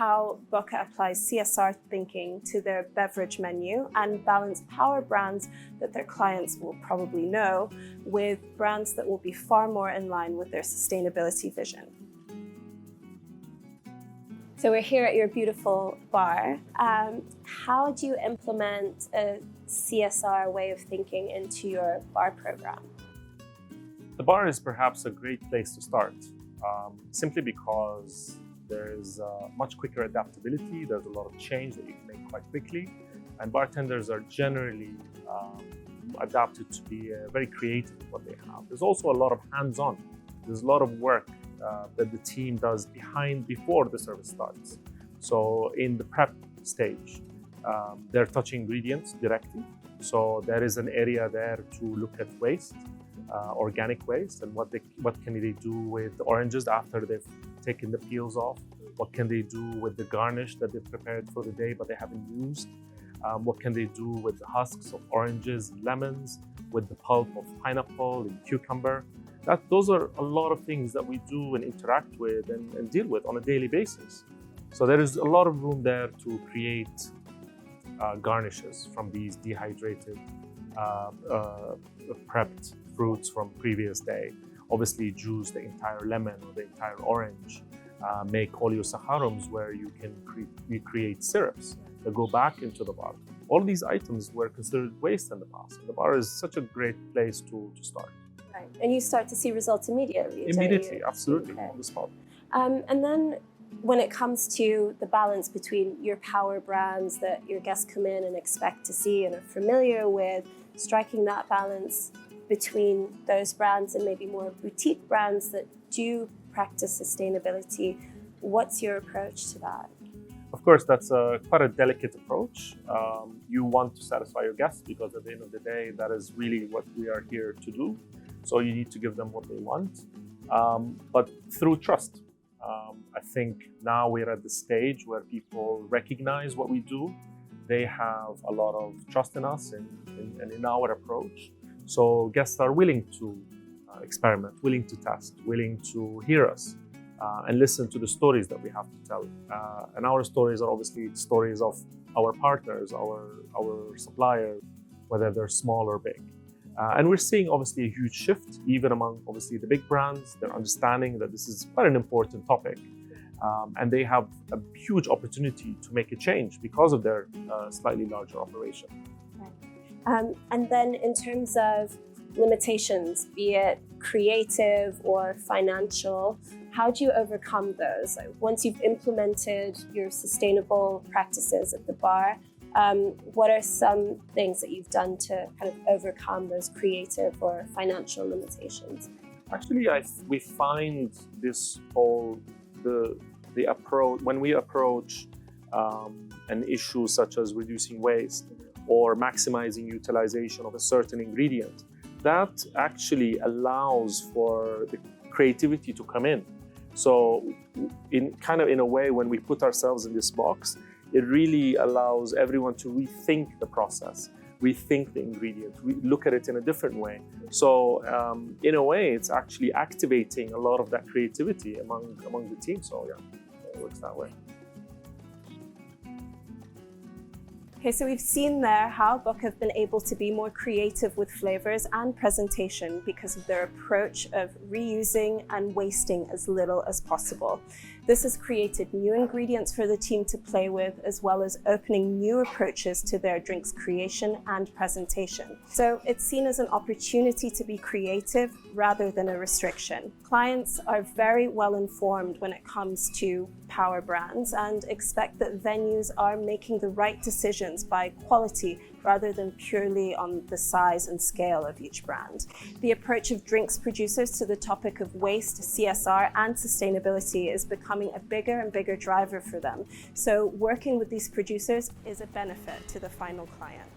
how Boca applies CSR thinking to their beverage menu and balance power brands that their clients will probably know with brands that will be far more in line with their sustainability vision. So we're here at your beautiful bar. How do you implement a CSR way of thinking into your bar program? The bar is perhaps a great place to start, simply because there's much quicker adaptability. There's a lot of change that you can make quite quickly, and bartenders are generally adapted to be very creative in what they have. There's also a lot of hands-on. There's a lot of work that the team does before the service starts. So in the prep stage, they're touching ingredients directly. So there is an area there to look at waste, organic waste, and what can they do with the oranges after they've taken the peels off? What can they do with the garnish that they've prepared for the day but they haven't used? What can they do with the husks of oranges and lemons, with the pulp of pineapple and cucumber? Those are a lot of things that we do and interact with and deal with on a daily basis. So there is a lot of room there to create garnishes from these dehydrated, prepped fruits from previous day. Obviously juice the entire lemon or the entire orange. Make oleosaccharides where you can recreate syrups that go back into the bar. All these items were considered waste in the past. The bar is such a great place to start. Right. And you start to see results immediately. Immediately, absolutely, okay. On the spot. And then when it comes to the balance between your power brands that your guests come in and expect to see and are familiar with, striking that balance between those brands and maybe more boutique brands that do practice sustainability, what's your approach to that? Of course, that's quite a delicate approach. You want to satisfy your guests because at the end of the day, that is really what we are here to do. So you need to give them what they want, but through trust. I think now we're at the stage where people recognize what we do. They have a lot of trust in us and in our approach. So guests are willing to experiment, willing to test, willing to hear us and listen to the stories that we have to tell. And our stories are obviously stories of our partners, our suppliers, whether they're small or big. And we're seeing obviously a huge shift, even among obviously the big brands. They're understanding that this is quite an important topic. And they have a huge opportunity to make a change because of their slightly larger operation. Right. And then in terms of limitations, be it creative or financial, how do you overcome those? Once you've implemented your sustainable practices at the bar, what are some things that you've done to kind of overcome those creative or financial limitations? Actually, we find this whole, the approach, when we approach an issue such as reducing waste or maximizing utilization of a certain ingredient, that actually allows for the creativity to come in. So in a way, when we put ourselves in this box, it really allows everyone to rethink the process, rethink the ingredient, look at it in a different way. So in a way, it's actually activating a lot of that creativity among the team. So yeah, it works that way. Okay, so we've seen there how Boca have been able to be more creative with flavors and presentation because of their approach of reusing and wasting as little as possible. This has created new ingredients for the team to play with, as well as opening new approaches to their drinks creation and presentation. So it's seen as an opportunity to be creative rather than a restriction. Clients are very well informed when it comes to power brands and expect that venues are making the right decisions by quality rather than purely on the size and scale of each brand. The approach of drinks producers to the topic of waste, CSR, and sustainability is becoming a bigger and bigger driver for them. So working with these producers is a benefit to the final client.